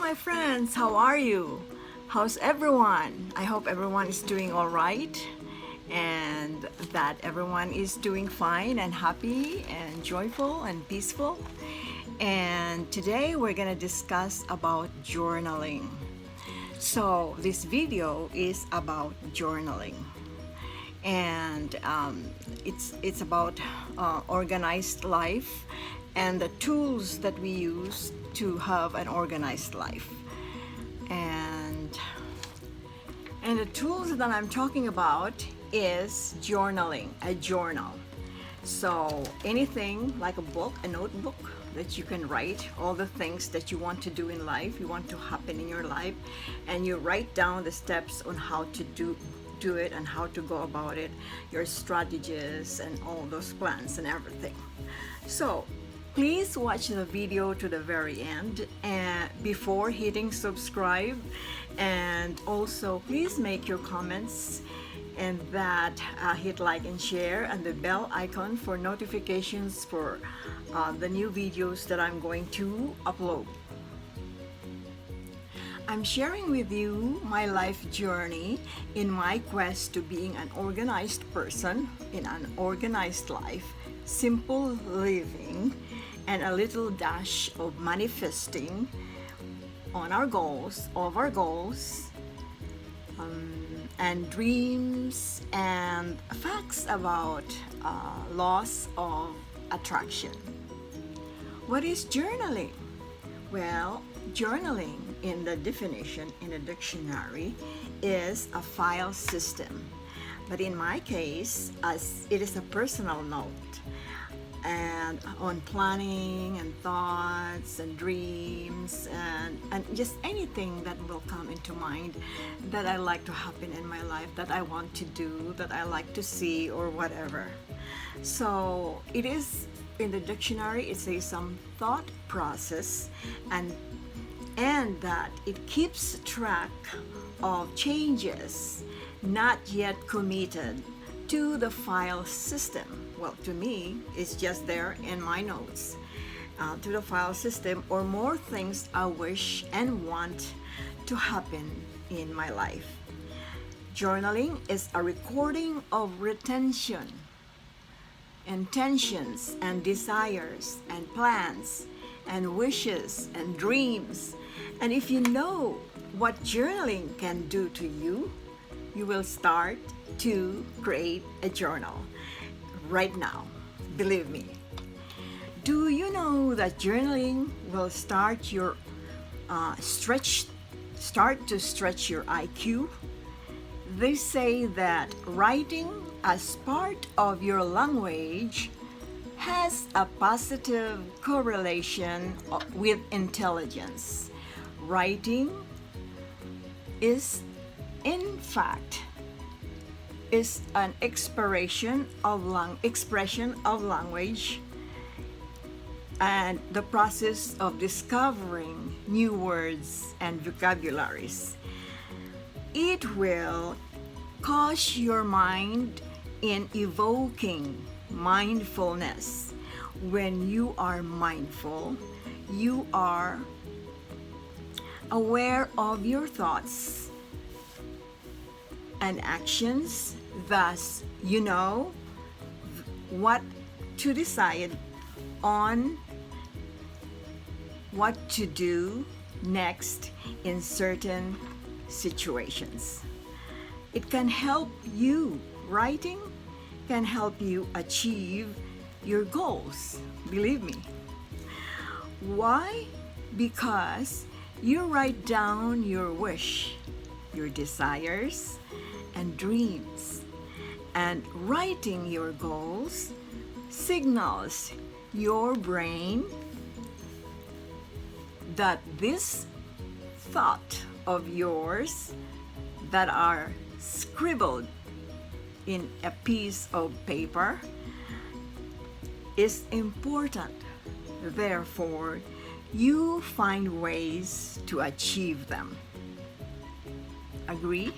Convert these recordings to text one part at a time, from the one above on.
my friends, how are you? How's everyone? I hope everyone is doing all right and that everyone is doing fine and happy and joyful and peaceful. And today we're going to discuss about journaling. So this video is about journaling, and it's about organized life and the tools that we use to have an organized life. And the tools that I'm talking about is journaling, a journal. So anything like a book, a notebook that you can write all the things that you want to do in life, you want to happen in your life, and you write down the steps on how to do it and how to go about it, your strategies and all those plans and everything. So please watch the video to the very end and before hitting subscribe, and also please make your comments and that hit like and share and the bell icon for notifications for the new videos that I'm going to upload. I'm sharing with you my life journey in my quest to being an organized person in an organized life, simple living, and a little dash of manifesting on our goals, and dreams and facts about laws of attraction. What is journaling? Well, journaling in the definition in the dictionary is a file system, but in my case, as it is a personal note and on planning and thoughts and dreams and just anything that will come into mind that I like to happen in my life, that I want to do, that I like to see or whatever. So it is in the dictionary, it says some thought process and that it keeps track of changes not yet committed to the file system. Well, to me, it's just there in my notes, to the file system, or more things I wish and want to happen in my life. Journaling is a recording of retention, intentions and desires and plans and wishes and dreams. And if you know what journaling can do to you, you will start to create a journal right now. Believe me. Do you know that journaling will start to stretch your IQ? They say that writing as part of your language has a positive correlation with intelligence. Writing is, in fact, is an expression of language and the process of discovering new words and vocabularies. It will cause your mind in evoking mindfulness. When you are mindful, you are aware of your thoughts and actions, thus you know what to decide on what to do next in certain situations. It can help you, writing can help you achieve your goals, believe me. Why? Because you write down your wish, your desires and dreams, and writing your goals signals your brain that this thought of yours that are scribbled in a piece of paper is important. Therefore, you find ways to achieve them. Agree?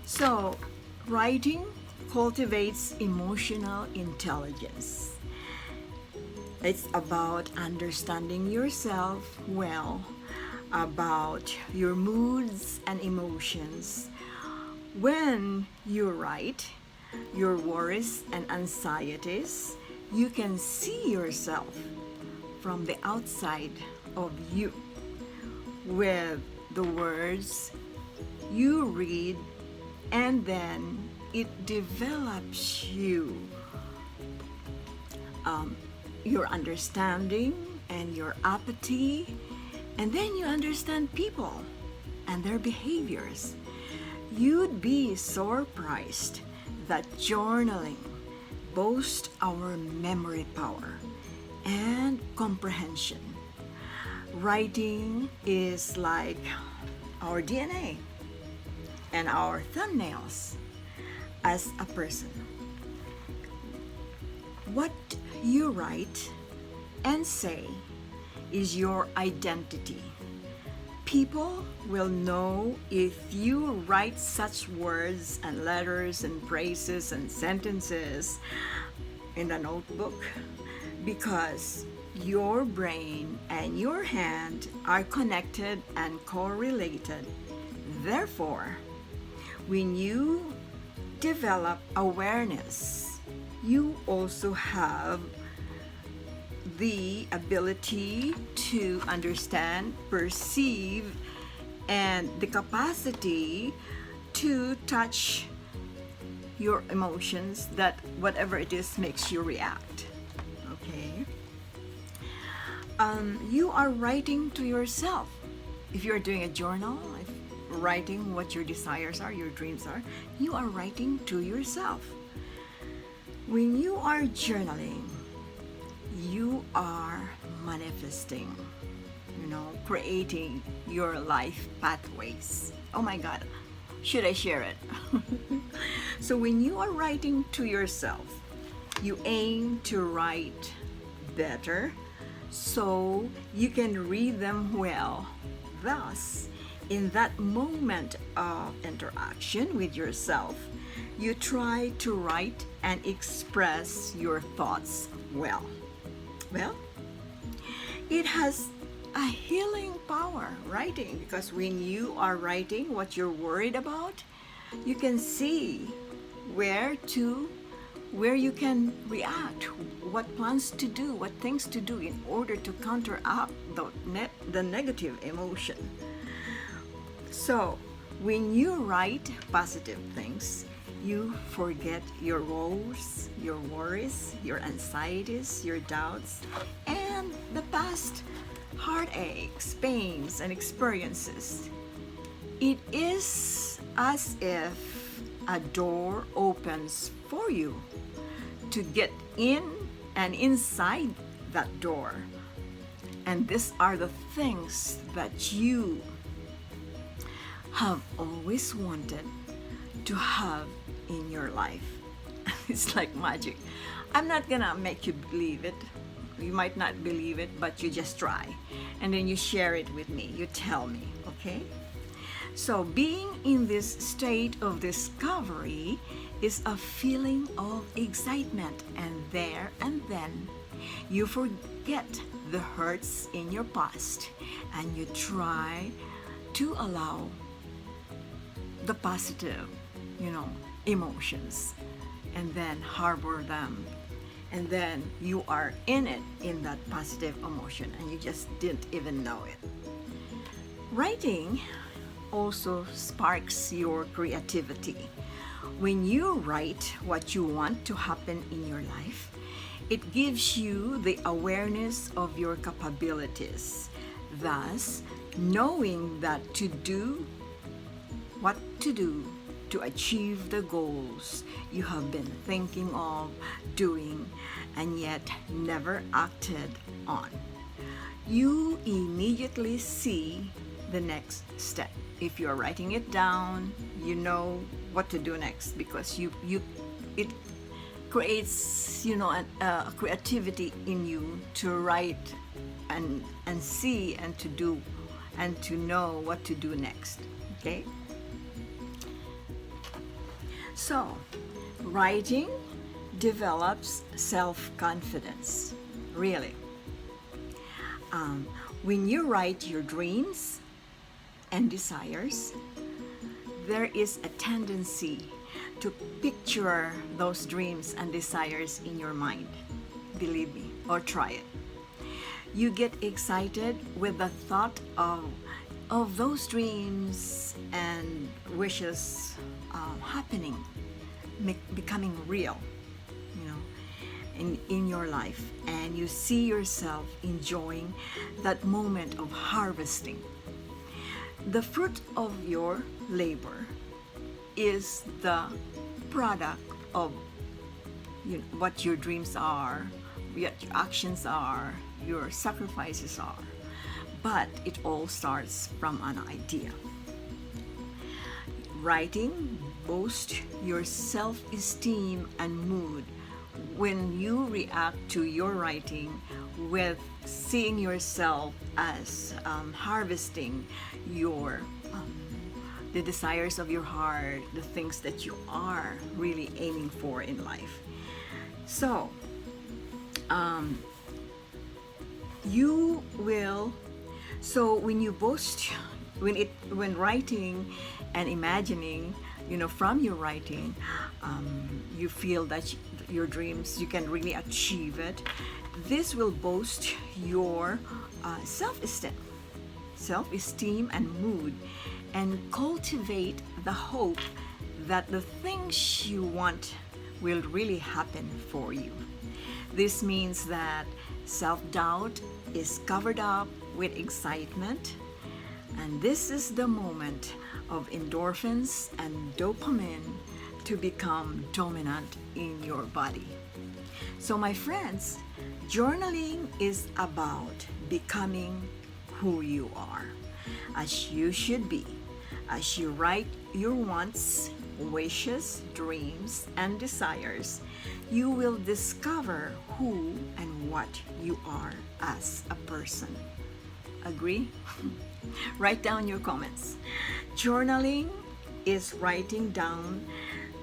So, writing cultivates emotional intelligence. It's about understanding yourself well, about your moods and emotions. When you write your worries and anxieties, you can see yourself from the outside of you with the words you read, and then it develops your understanding and your apathy, and then you understand people and their behaviors. You'd be surprised that journaling boasts our memory power and comprehension. Writing is like our DNA and our thumbnails as a person. What you write and say is your identity. People will know if you write such words and letters and phrases and sentences in a notebook, because your brain and your hand are connected and correlated. Therefore, when you develop awareness, you also have the ability to understand, perceive, and the capacity to touch your emotions, that whatever it is makes you react. Okay? You are writing to yourself. If you're doing a journal, if writing what your desires are, your dreams are, you are writing to yourself. When you are journaling, you are manifesting, creating your life pathways. Oh my God, should I share it? So when you are writing to yourself, you aim to write better so you can read them well. Thus, in that moment of interaction with yourself, you try to write and express your thoughts well. Well, it has a healing power, writing, because when you are writing what you're worried about, you can see where you can react, what plans to do, what things to do in order to counteract the negative emotion. So when you write positive things, you forget your woes, your worries, your anxieties, your doubts, and the past heartaches, pains, and experiences. It is as if a door opens for you to get in and inside that door. And these are the things that you have always wanted to have in your life. It's like magic. I'm not gonna make you believe it. You might not believe it, but you just try. And then you share it with me. You tell me, okay? So being in this state of discovery is a feeling of excitement, and there and then you forget the hurts in your past and you try to allow the positive, emotions, and then harbor them, and then you are in that positive emotion and you just didn't even know it. Writing also sparks your creativity. When you write what you want to happen in your life, it gives you the awareness of your capabilities, thus knowing what to do to achieve the goals you have been thinking of doing and yet never acted on. You immediately see the next step. If you're writing it down, you know what to do next, because it creates a creativity in you to write and see and to do and to know what to do next. Okay? So, writing develops self-confidence, really. When you write your dreams and desires, there is a tendency to picture those dreams and desires in your mind. Believe me, or try it. You get excited with the thought of those dreams and wishes happening, becoming real, you know, in your life, and you see yourself enjoying that moment of harvesting. The fruit of your labor is the product of what your dreams are, what your actions are, your sacrifices are. But it all starts from an idea. Writing boosts your self-esteem and mood when you react to your writing with seeing yourself as harvesting your the desires of your heart, the things that you are really aiming for in life. So you will when you boast, when writing and imagining, from your writing, you feel that your dreams, you can really achieve it. This will boost your self-esteem and mood, and cultivate the hope that the things you want will really happen for you. This means that self-doubt is covered up with excitement, and this is the moment of endorphins and dopamine to become dominant in your body. So my friends, journaling is about becoming who you are, as you should be. As you write your wants, wishes, dreams, and desires, you will discover who and what you are as a person. Agree? Write down your comments. Journaling is writing down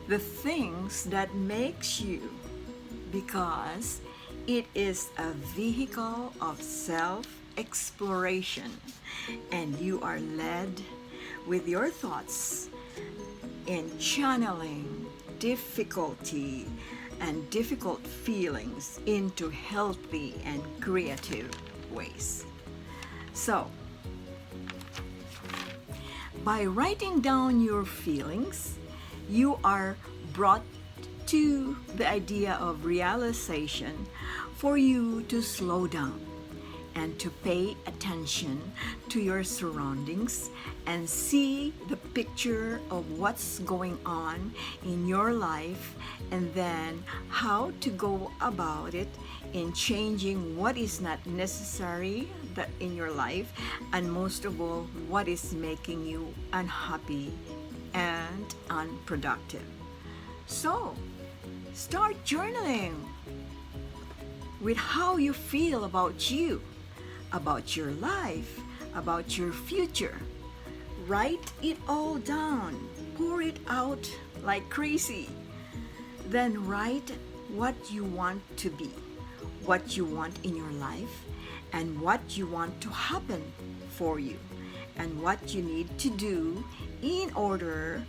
the things that makes you, because it is a vehicle of self-exploration, and you are led with your thoughts in channeling difficulty and difficult feelings into healthy and creative ways. So, by writing down your feelings, you are brought to the idea of realization for you to slow down and to pay attention to your surroundings and see the picture of what's going on in your life, and then how to go about it in changing what is not necessary that in your life, and most of all, what is making you unhappy and unproductive. So, start journaling with how you feel about you, about your life, about your future. Write it all down. Pour it out like crazy. Then write what you want to be, what you want in your life, and what you want to happen for you, and what you need to do in order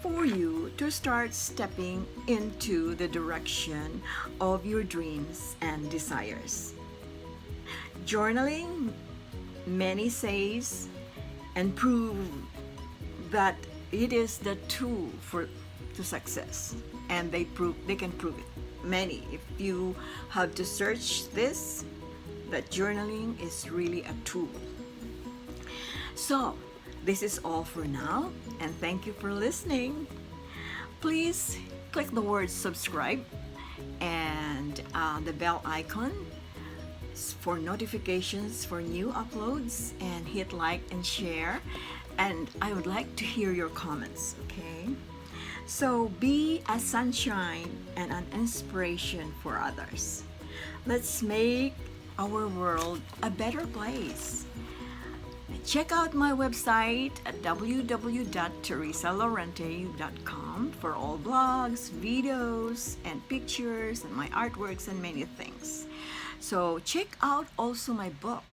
for you to start stepping into the direction of your dreams and desires. Journaling, many says and prove that it is the tool to success, and they can prove it. Many, if you have to search this, that journaling is really a tool. So this is all for now, and thank you for listening. Please click the word subscribe and the bell icon for notifications for new uploads, and hit like and share, and I would like to hear your comments, okay? So be a sunshine and an inspiration for others. Let's make our world a better place. Check out my website at www.teresalorente.com for all blogs, videos, and pictures, and my artworks, and many things. So check out also my book.